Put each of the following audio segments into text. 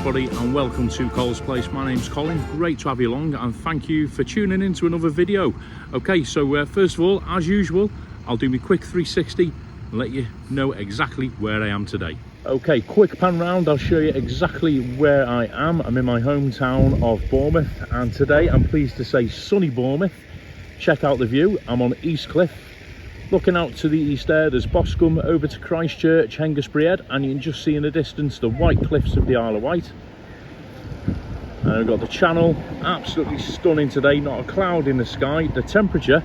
everybody, and welcome to Cole's Place. My name's Colin, great to have you along, and thank you for tuning in to another video. Okay, so first of all, as usual, I'll do my quick 360 and let you know exactly where I am today. Okay, quick pan round, I'll show you exactly where I am. I'm in my hometown of Bournemouth, and today I'm pleased to say sunny Bournemouth. Check out the view. I'm on East Cliff, looking out to the east there. There's Boscombe over to Christchurch, Hengistbury Head, and you can just see in the distance the white cliffs of the Isle of Wight. And we've got the channel, absolutely stunning today, not a cloud in the sky. The temperature,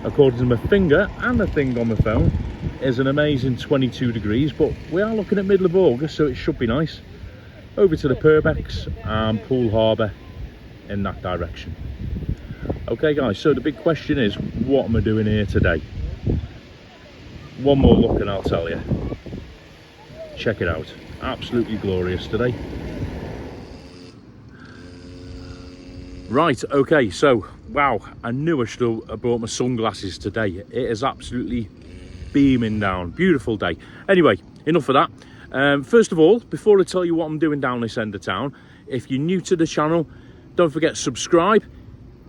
according to my finger and the thing on my phone, is an amazing 22 degrees, but we are looking at middle of August, so it should be nice. Over to the Purbex and Poole Harbour in that direction. Okay guys, so the big question is, what am I doing here today? One more look and I'll tell you. Check it out, absolutely glorious today. Right, okay, so wow, I knew I should have brought my sunglasses today. It is absolutely beaming down, beautiful day. Anyway, enough of that. First of all, before I tell you what I'm doing down this end of town, if you're new to the channel, don't forget to subscribe.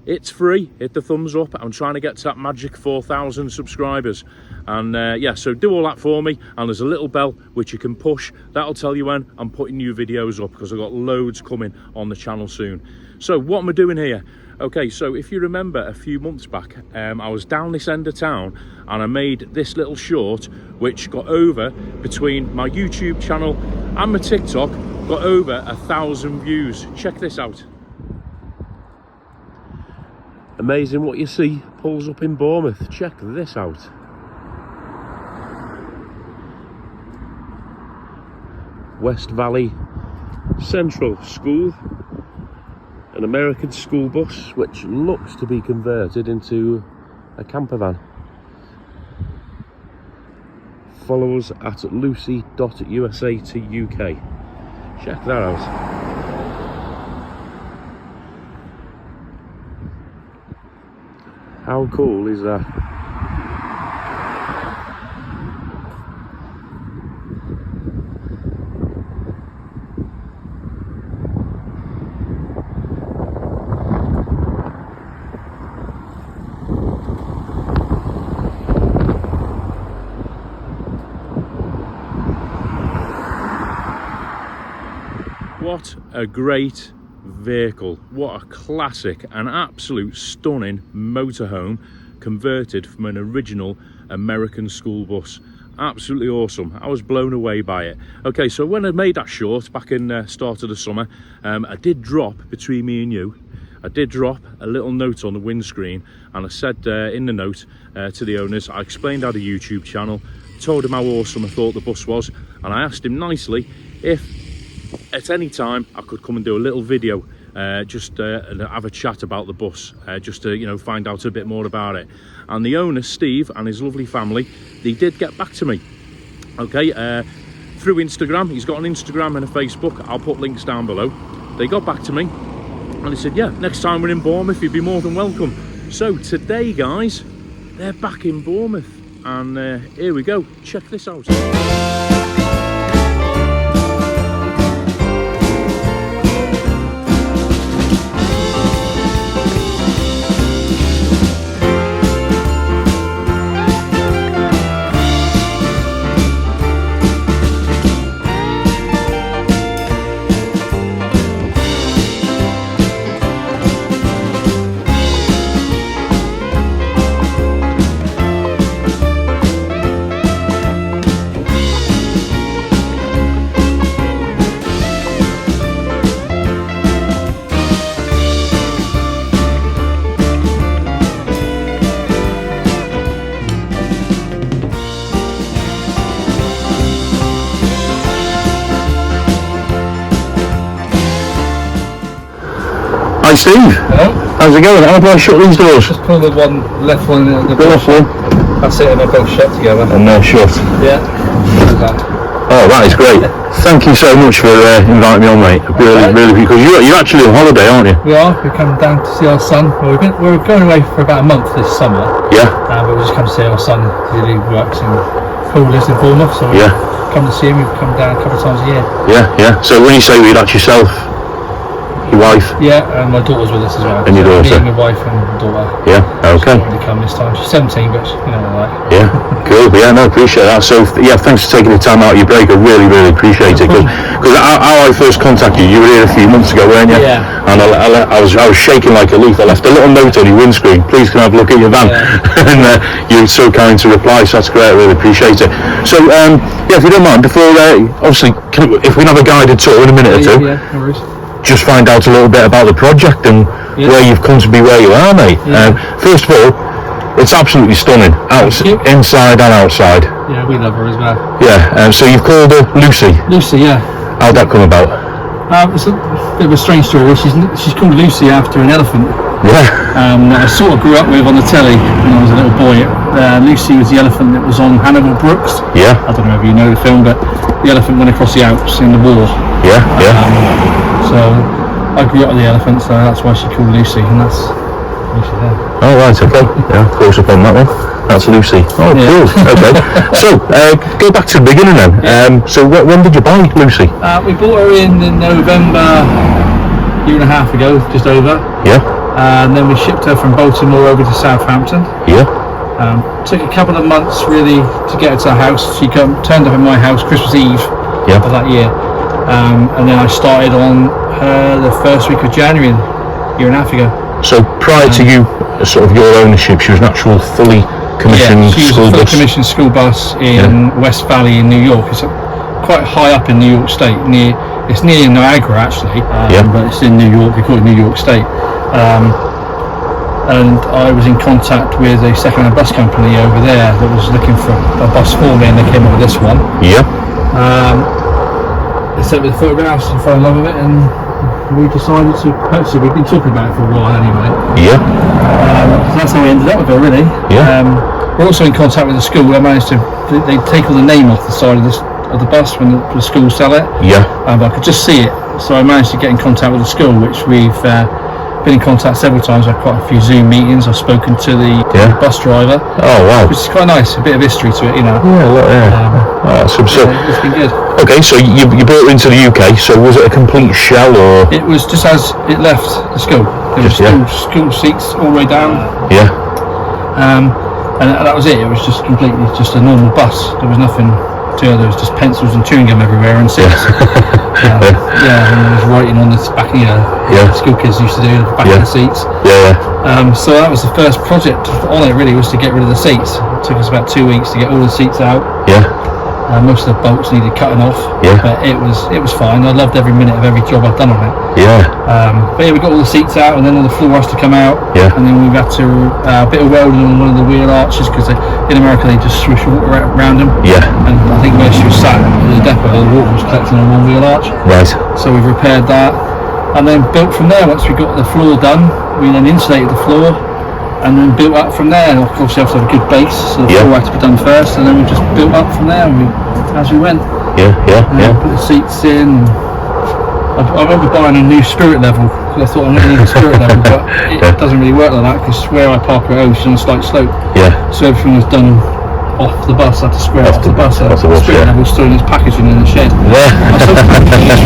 It's free, hit the thumbs up. I'm trying to get to that magic 4,000 subscribers, and yeah, so do all that for me. And there's a little bell which you can push, that'll tell you when I'm putting new videos up, because I've got loads coming on the channel soon. So what am I doing here? Okay, so if you remember a few months back, I was down this end of town and I made this little short which got over, between my YouTube channel and my TikTok, got over 1,000 views. Check this out. Amazing what you see pulls up in Bournemouth. Check this out. West Valley Central School, an American school bus which looks to be converted into a camper van. Follow us at lucy.usa to UK. Check that out. How cool is that? What a great vehicle, what a classic, an absolute stunning motorhome converted from an original American school bus. Absolutely awesome. I was blown away by it. Okay, so when I made that short back in the start of the summer, I did drop, between me and you, I did drop a little note on the windscreen, and I said in the note to the owners, I explained how the YouTube channel, told him how awesome I thought the bus was, and I asked him nicely if at any time I could come and do a little video, just have a chat about the bus, just to, you know, find out a bit more about it. And the owner, Steve, and his lovely family, they did get back to me. Okay, through Instagram. He's got an Instagram and a Facebook. I'll put links down below. They got back to me and they said, yeah, next time we're in Bournemouth, you'd be more than welcome. So today, guys, they're back in Bournemouth, and here we go. Check this out. Hi Steve. Hello. How's it going? How do I shut these doors? Just pull the left one, the left one. That's it, and they're both shut together. And they're shut. Yeah. Oh, that is great. Thank you so much for inviting me on, mate. Really, because you're actually on holiday, aren't you? We are. We're coming down to see our son. Well, we're going away for about a month this summer. Yeah. But we just come to see our son. He works in Poole, lives in Bournemouth. So yeah. come to see him. We've come down a couple of times a year. Yeah. So when you say we, that's yourself, your wife, Yeah, and my daughter's with us as well. And your So daughter. Me and my wife and daughter. yeah, okay. She won't really come this time. She's 17, but you know what I like. Yeah, cool. Yeah, no, appreciate that. So, yeah, thanks for taking the time out of your break. I really, really appreciate it. Because how I first contacted you, you were here a few months ago, weren't you? Yeah. And I was shaking like a leaf. I left a little note on your windscreen. Please can I have a look at your van? Yeah. And you were so kind to reply. So that's great. I really appreciate it. So, yeah, if you don't mind, before obviously, if we can have a guided tour in a minute or two, Yeah, no worries. just find out a little bit about the project and where you've come to be where you are, mate. Yeah. First of all, it's absolutely stunning, Thank you. inside and outside. Yeah, we love her as well. Yeah, so you've called her Lucy. Lucy, yeah. How'd that come about? It's a bit of a strange story. She's called Lucy after an elephant Yeah, that I sort of grew up with on the telly when I was a little boy. Lucy was the elephant that was on Hannibal Brooks. yeah, I don't know if you know the film, but the elephant went across the Alps in the war. yeah. So I grew up with the elephant, so that's why she called Lucy, and that's Lucy there. Oh, right, okay. Yeah, close up on that one. That's Lucy. Oh, Yeah. cool. Okay. So, go back to the beginning then. So, when did you buy Lucy? We bought her in November, a year and a half ago, just over. Yeah, And then we shipped her from Baltimore over to Southampton. yeah, Took a couple of months really to get her to the house. She turned up in my house Christmas Eve yeah. of that year. And then I started on her the first week of January, a year and a half ago. So, prior to you, sort of your ownership, she was an actual fully commissioned She was school a fully bus. commissioned school bus in West Valley in New York. It's quite high up in New York State. It's near Niagara actually, but it's in New York. They call it New York State. And I was in contact with a second-hand bus company over there that was looking for a bus for me, and they came up with this one. Yeah, They sent me the photographs and fell in love with it, and we decided to purchase it. We've been talking about it for a while anyway. yeah, So that's how we ended up with it, really. Yeah. We're also in contact with the school. I managed to. They take all the name off the side of the bus when the school sell it. yeah. But I could just see it, so I managed to get in contact with the school, which we've been in contact several times. I've had quite a few Zoom meetings. I've spoken to the bus driver, Oh, wow. which is quite nice. A bit of history to it, you know. Yeah, look, yeah. So, It's been good. okay, so you brought it into the UK, so was it a complete shell or? It was just as it left the school. There was school seats all the way down, Yeah, and that was it. It was just completely just a normal bus. There was nothing to it. There was just pencils and chewing gum everywhere and seats. And there was writing on the back. School kids used to do the back of the seats. yeah, So that was the first project on it. Really was to get rid of the seats. It took us about 2 weeks to get all the seats out. yeah, Most of the bolts needed cutting off. Yeah. But it was fine. I loved every minute of every job I've done on it. yeah, But yeah, we got all the seats out, and then all the floor has to come out. Yeah. And then we've had to a bit of welding on one of the wheel arches, because in America they just swish water around them. yeah. And I think where she was sat in the depot, the water was collecting on one wheel arch. Right. So we've repaired that, and then built from there. Once we got the floor done, we then insulated the floor, and then built up from there. And of course, you have to have a good base, so the floor had to be done first, and then we just built up from there as we went. Yeah, Put the seats in. I remember buying a new spirit level, because I thought I'm going to need a spirit level, but it doesn't really work like that, because where I park at home is on a slight slope. Yeah. So everything was done off the bus. I had to square it off the bus. off the bus, Spirit yeah. level still in its packaging in the shed. I still packaging it,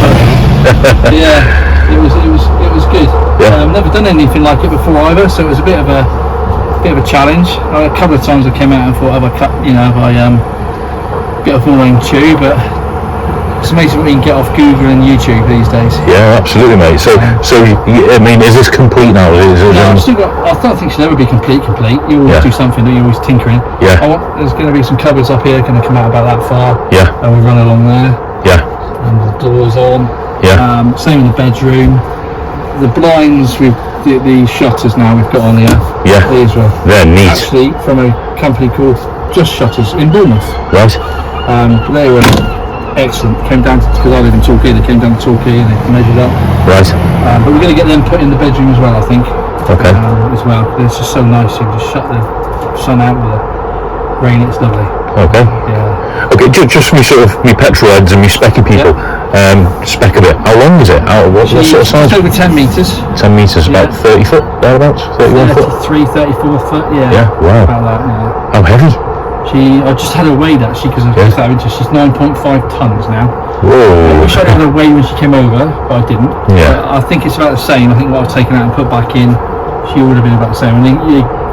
but it was good. Yeah. Never done anything like it before either, so it was a bit of a challenge. A couple of times I came out and thought, have I get off my own tube, but it's amazing what you can get off Google and YouTube these days. Yeah, absolutely, mate. So I mean, is this complete now? I don't think she'll ever be complete. You always do something, you're always tinkering. Yeah. There's going to be some cupboards up here going to come out about that far. Yeah. And we run along there. Yeah. And the doors on. Yeah. Same in the bedroom. The blinds with the shutters now we've got on here. Yeah. These were They're neat. actually from a company called Just Shutters in Bournemouth. Right. They were excellent. Came down because I live in Torquay. They came down to Torquay and they measured up. Right. But we're going to get them put in the bedroom as well, I think. Okay. As well. It's just so nice. You can just shut the sun out with the rain. It's lovely. Okay. Yeah. Okay. Just for me sort of me petrol heads and me specky people. Spec a bit. How long is it? What sort of size? It's over 10 metres. 10 metres, about 30 foot, thereabouts, 31 foot. 34 foot. Yeah. Yeah. Wow. About that. Yeah. How heavy? I just had her weighed actually because I was just out of interest. She's 9.5 tons now. Whoa. I wish I'd had her weighed when she came over, but I didn't. Yeah. I think it's about the same. I think what I've taken out and put back in, she would have been about the same. I think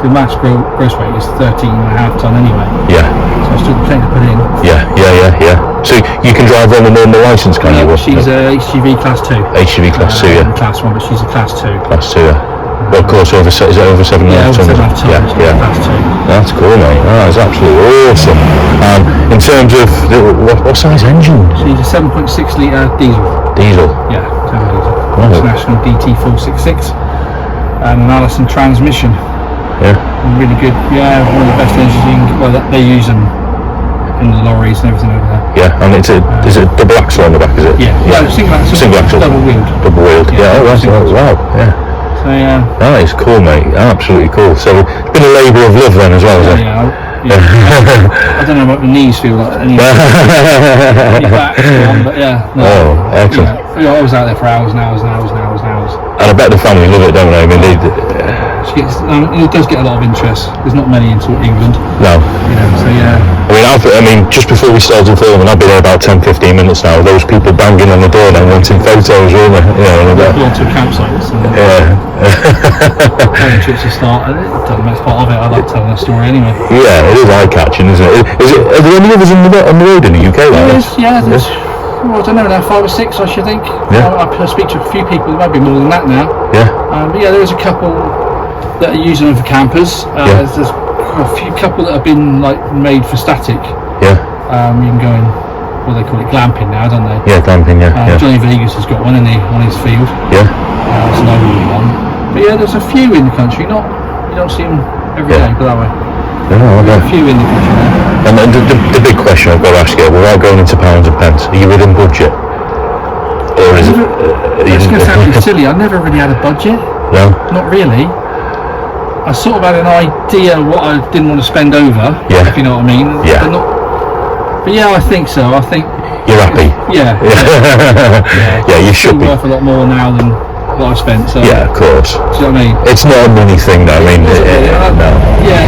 the max gross weight is 13.5 ton anyway. Yeah. So I still got plenty to put in. Yeah. So you can drive on a normal licence, can you? She's a HGV class 2. HGV class 2, yeah. Class 1, but she's a class 2. Class 2, yeah. Well, of course, is it over 7.5 Yeah, over 7.5 tons. Yeah. Class 2. That's cool, mate. That's absolutely awesome. In terms of what size engine? She's a 7.6 litre diesel. Diesel. Yeah, turbo diesel. Oh. International DT466. And an Allison transmission. Yeah. Really good. Yeah, one of the best engines you can. Well, they use them in the lorries and everything over there. Yeah, and is it double axle on the back? Is it? Yeah. Single axle. Double wheeled. Double wheeled. Yeah. Wow. Yeah. So yeah. That is cool, mate. Absolutely cool. So it's been a labour of love then as well, isn't it? Yeah. I don't know what the knees feel like anyway. But yeah. No, oh, excellent. Yeah, I was out there for hours and hours and hours and hours and hours. And I bet the family love it, don't they? I mean, it does get a lot of interest. There's not many in England. No. So yeah. I mean, just before we started filming, I've been here about 10-15 minutes now. Those people banging on the door and wanting photos, weren't they? Pull onto a campsite. Yeah. Having trips to start. That's part of it. I like telling that story anyway. Yeah, it is eye-catching, isn't it? Are there any others on the road in the UK? There is, yeah. Well, I don't know now, 5 or 6 I should think. Yeah. I speak to a few people, there might be more than that now. Yeah. But yeah, there is a couple that are using them for campers. There's a few couple that have been like made for static. Yeah. You can go in, what they call it, glamping now, don't they? Yeah, glamping, yeah. Johnny Vegas has got one on his field. Yeah. It's an old one. But yeah, there's a few in the country, you don't see them every day, but that way. Oh, okay. A few in the country now. And the big question I've got to ask you, without going into pounds and pence, are you within budget? Or is it? It's going to sound really silly. I never really had a budget. No. Not really. I sort of had an idea what I didn't want to spend over. Yeah. If you know what I mean. Yeah. But yeah, I think so. I think. You're happy. Yeah. Yeah, you should be. Worth a lot more now than what I spent. So. Yeah, of course. Do you know what I mean? It's not a money thing, though. I mean, no. Yeah.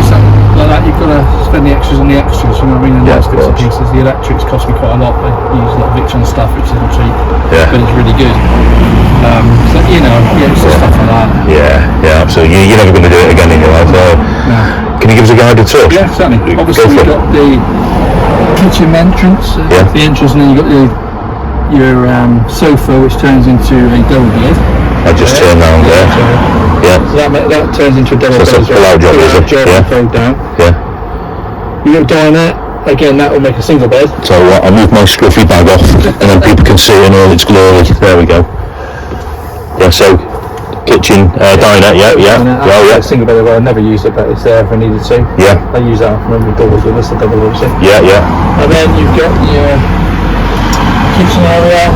Something like that, you've got to spend the extras on the extras, you know what I mean? And Yeah, those of bits and course. pieces. The electrics cost me quite a lot. I use a lot of Victron stuff, which isn't cheap, Yeah. but it's really good. So it's just stuff like that. Yeah, absolutely. You're never going to do it again in your life. No. Can you give us a guided tour? Yeah, certainly. Go Obviously, for you've it. got the kitchen entrance, Yeah. the entrance, and then you've got your sofa, which turns into a double bed. I just turned round there. Yeah. So that turns into a double So bed. it's a pull-out job, is it? Yeah. Fold down. Yeah. You got diner. Again, that will make a single bed. So I'll move my scruffy bag off, and then people can see it in all its glory. There we go. Yeah. So kitchen, diner. Yeah. Single bed. Well, I never used it, but it's there if I needed to. Yeah. I use that when we doubles with us, the double obviously. Yeah. And then you've got your kitchen area.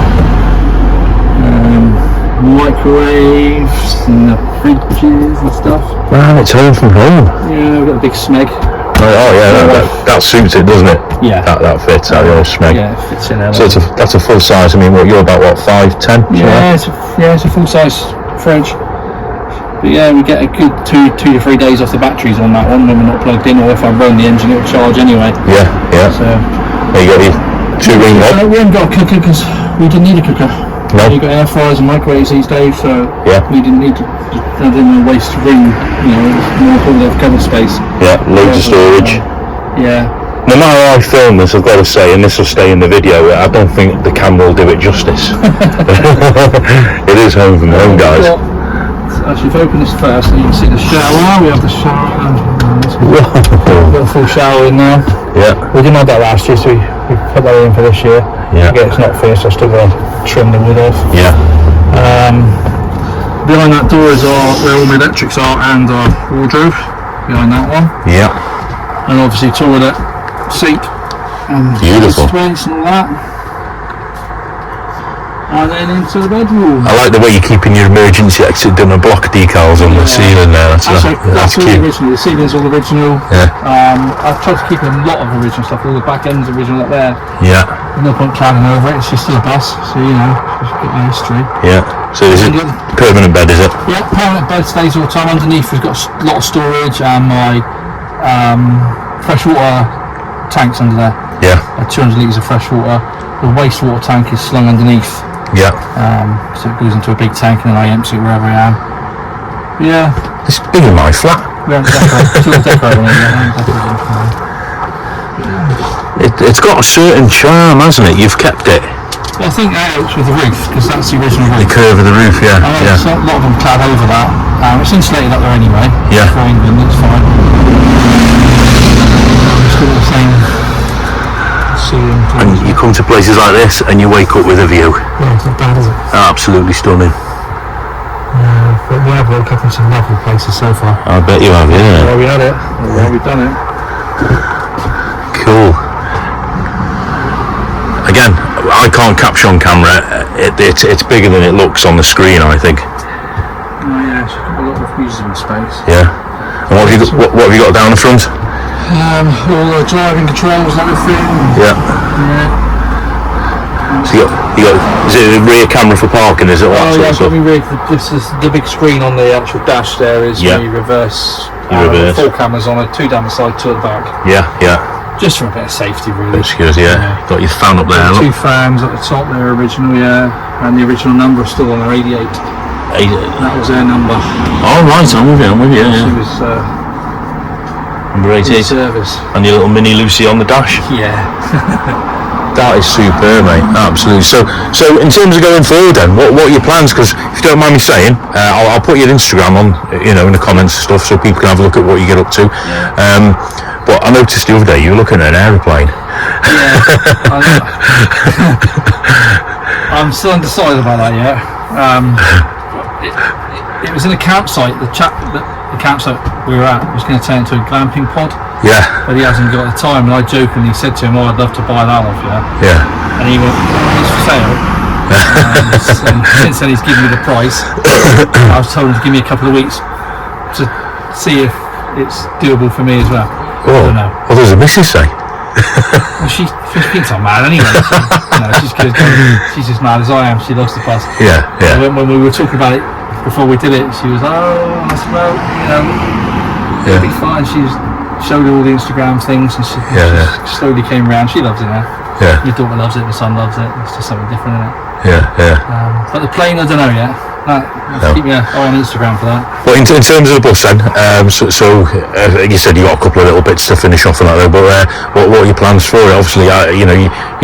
Microwaves and the fridges and stuff. Man, it's home from home. Yeah, we've got a big smeg. Oh yeah, that suits it, doesn't it? Yeah. That fits that little smeg. Yeah, it fits in there. So that's a full size. I mean, you're about 5'10"? Yeah, it's a full size fridge. But yeah, we get a good 2 to 3 days off the batteries on that one when we're not plugged in, or if I run the engine, it'll charge anyway. Yeah. So There you got your 2-ring knob. we haven't got a cooker because we didn't need a cooker. No. You've got air fryers and microwaves these days, so Yeah. we didn't need to. I didn't want to waste room. It's more important to have cover space. Yeah, loads of storage. Yeah. No matter how I film this, I've got to say, and this will stay in the video, I don't think the camera will do it justice. It is home from home, guys. Actually, if I open this first, you can see the shower. We have the shower. We've got a full shower in now. Yeah. We didn't have that last year, so we put that in for this year. Yeah. Again, it's not finished, I've still got to trim the wood off. Yeah. Behind that door is where all my electrics are and our wardrobe. Behind that one. Yeah. And obviously toilet, sink, and Beautiful. space and all that. And then into the bedroom. I like the way you're keeping your emergency exit done and block decals on the ceiling there. That's all cute. original. The ceiling's all original. Yeah. I've tried to keep a lot of original stuff. All the back end's original up there. Yeah. There's no point cladding over it. It's just still a bus, so just got my history. Yeah. So is it permanent bed, is it? Yeah, permanent bed stays all the time. Underneath we've got a lot of storage and my freshwater tanks under there. Yeah. 200 litres of fresh water. The wastewater tank is slung underneath. Yeah. So it goes into a big tank and then I empty it wherever I am. Yeah. It's bigger than my flat. We haven't decorated on it yet. It's got a certain charm, hasn't it? You've kept it. Well, I think that helps with the roof, because that's the original The roof. curve of the roof, yeah. So a lot of them clad over that. It's insulated up there anyway. Yeah. For England, it's fine. It's got the same ceiling. And you come to places like this and you wake up with a view. Yeah, it's not bad, is it? Absolutely stunning. But we have woke up in some lovely places so far. I bet you have, yeah. Well, we had it. Well, we've done it. Cool. Again, I can't capture on camera. It's bigger than it looks on the screen, I think. Oh yeah, it's got a lot of usable space. Yeah. And what have you got down the front? All the driving controls and everything. Yeah. So you got is it a rear camera for parking? Is it all that sort of stuff? This is the big screen on the actual dash. There is Yeah. where you reverse. Reverse. 4 cameras on it, 2 down the side, 2 at the back. Yeah, yeah. Just for a bit of safety, really. Excuse, yeah. Got your fan up there. 2 Look. fans at the top there, original, yeah, and the original number is still on there, 88. That was their number. Oh right, I'm with you. She Yeah. was Number in 88. service. And your little mini Lucy on the dash. Yeah. That is superb, mate. Absolutely. So in terms of going forward, then, what are your plans? Because if you don't mind me saying, I'll put your Instagram on, in the comments and stuff, so people can have a look at what you get up to. Yeah. But I noticed the other day you were looking at an aeroplane. Yeah. I'm still undecided about that yet. It was in a campsite. The campsite we were at was going to turn into a glamping pod. Yeah. But he hasn't got the time, and I jokingly said to him, "Oh, I'd love to buy that off you." Yeah. And he went, "It's for sale." And since then, he's given me the price. I was told him to give me a couple of weeks to see if it's doable for me as well. I don't know. What does the missus say? Well, she thinks I'm mad anyway. So, she's as mad as I am. She loves the bus. Yeah, yeah. So when we were talking about it before we did it, she was, "Oh, I said, well, it'll be fine." She showed her all the Instagram things, and she slowly came around. She loves it now. Yeah. Your daughter loves it. The son loves it. It's just something different, isn't it? Yeah, yeah. But the plane, I don't know yet. Keep me eye on Instagram for that. But in terms of the bus then, you said you got a couple of little bits to finish off and that, but what are your plans for it? Obviously, you're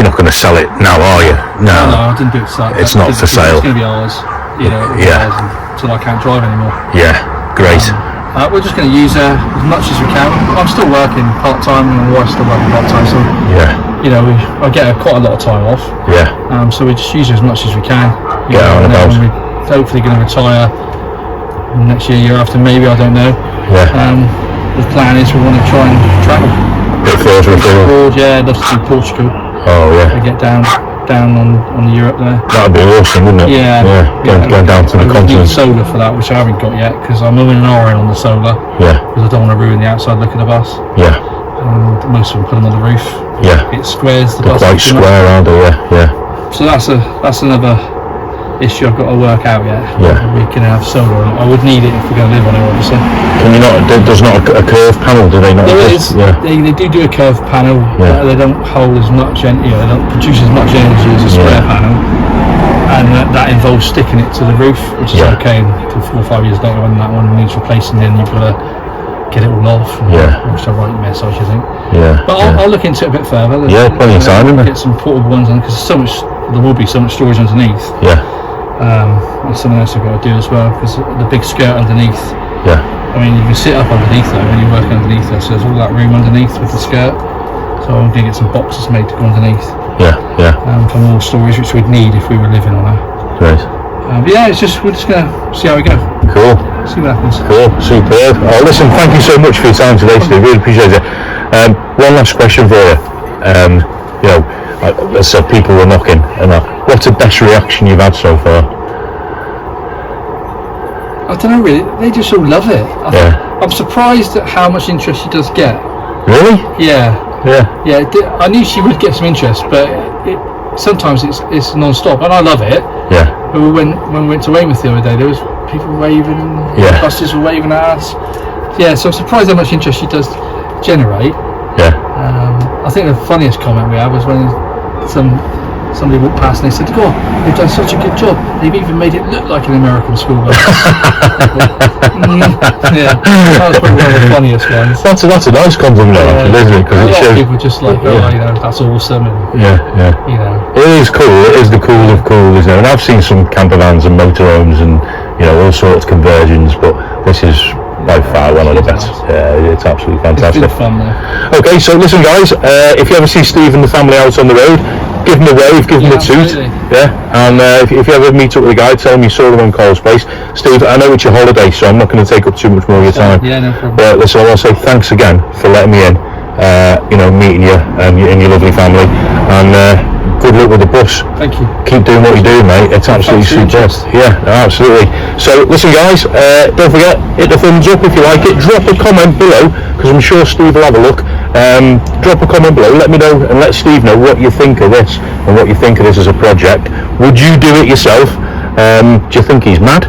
not going to sell it now, are you? No, I didn't do it to start. It's not for sale. It's going to be ours. Ours until I can't drive anymore. Yeah, great. We're just going to use her as much as we can. I'm still working part time, and my wife's still working part time, so I get quite a lot of time off. Yeah. So we just use her as much as we can. Get out and about. We're hopefully going to retire next year after, maybe, I don't know. Yeah. The plan is we want to try and travel. Bit further afield. Yeah, I'd love to do Portugal. Oh yeah. To get down on the Europe there. That'd be awesome, wouldn't it? Yeah. Going down to the I continent. need solar for that, which I haven't got yet, because I'm moving an iron on the solar. Yeah. Because I don't want to ruin the outside look of the bus. Yeah. And most of them put them on the roof. Yeah. It squares the They're bus. quite square, aren't they? Yeah. So that's another issue I've got to work out yet. Yeah. We can have solar on it. I would need it if we're going to live on it, obviously. Can you not? There's not a curved panel, do they not? There is. Yeah. They do a curved panel. Yeah. They don't hold as much. They don't produce as much energy as a square panel. And that involves sticking it to the roof, which is okay until 4 or 5 years later when that one needs replacing. Then you've got to get it all off. Which is a right mess, I should think. Yeah. But I'll look into it a bit further. Plenty of time, isn't there? Get some portable ones on, because there will be so much storage underneath. Yeah. That's something else I've got to do as well, because the big skirt underneath. Yeah. I mean, you can sit up underneath though when you're working underneath there, so there's all that room underneath with the skirt. So I'm going to get some boxes made to go underneath. Yeah. For more storage, which we'd need if we were living on her. Great. But yeah, we're just going to see how we go. Cool. See what happens. Cool. Superb. Oh, listen, thank you so much for your time today, Steve. Really appreciate it. One last question for you. As I said, people were knocking, and what's the best reaction you've had so far? I don't know really. They just all love it. I'm surprised at how much interest she does get. Really? Yeah. Yeah. I knew she would get some interest, but sometimes it's non-stop, and I love it. Yeah. But when we went to Weymouth the other day, there was people waving. Yeah. Buses were waving at us. Yeah. So I'm surprised how much interest she does generate. Yeah. I think the funniest comment we had was when somebody walked past and they said, "God, they've done such a good job. They've even made it look like an American school bus." Yeah, that was probably one of the funniest ones. That's a nice compliment, actually, isn't it? Because a it lot shows. of people just like, oh, you know, that's awesome, and you know, It is cool. It is the cool of cool, isn't it? And I've seen some camper vans and motorhomes and all sorts of conversions, but this is by far one of the best. Yeah, it's absolutely fantastic. It's good fun though. Okay, so listen, guys. If you ever see Steve and the family out on the road, give them a wave, give them a toot. Absolutely. Yeah, and if you ever meet up with a guy, tell him you saw them on Cole's Place. Steve, I know it's your holiday, so I'm not going to take up too much more of your time. Yeah, no problem. But listen, I want to say thanks again for letting me in. Meeting you and your lovely family, and good luck with the bus. Thank you. Keep doing what you're doing, mate. It's absolutely superb. Yeah, no, absolutely. So listen, guys, don't forget, hit the thumbs up if you like it. Drop a comment below, because I'm sure Steve will have a look. Drop a comment below, let me know and let Steve know what you think of this and what you think of this as a project. Would you do it yourself? Do you think he's mad?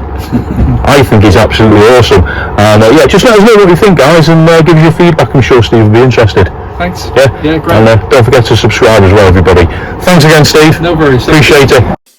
I think he's absolutely awesome. And just let us know what you think, guys, and give us your feedback. I'm sure Steve will be interested. Thanks. Yeah, great. And don't forget to subscribe as well, everybody. Thanks again, Steve. No worries. Appreciate it.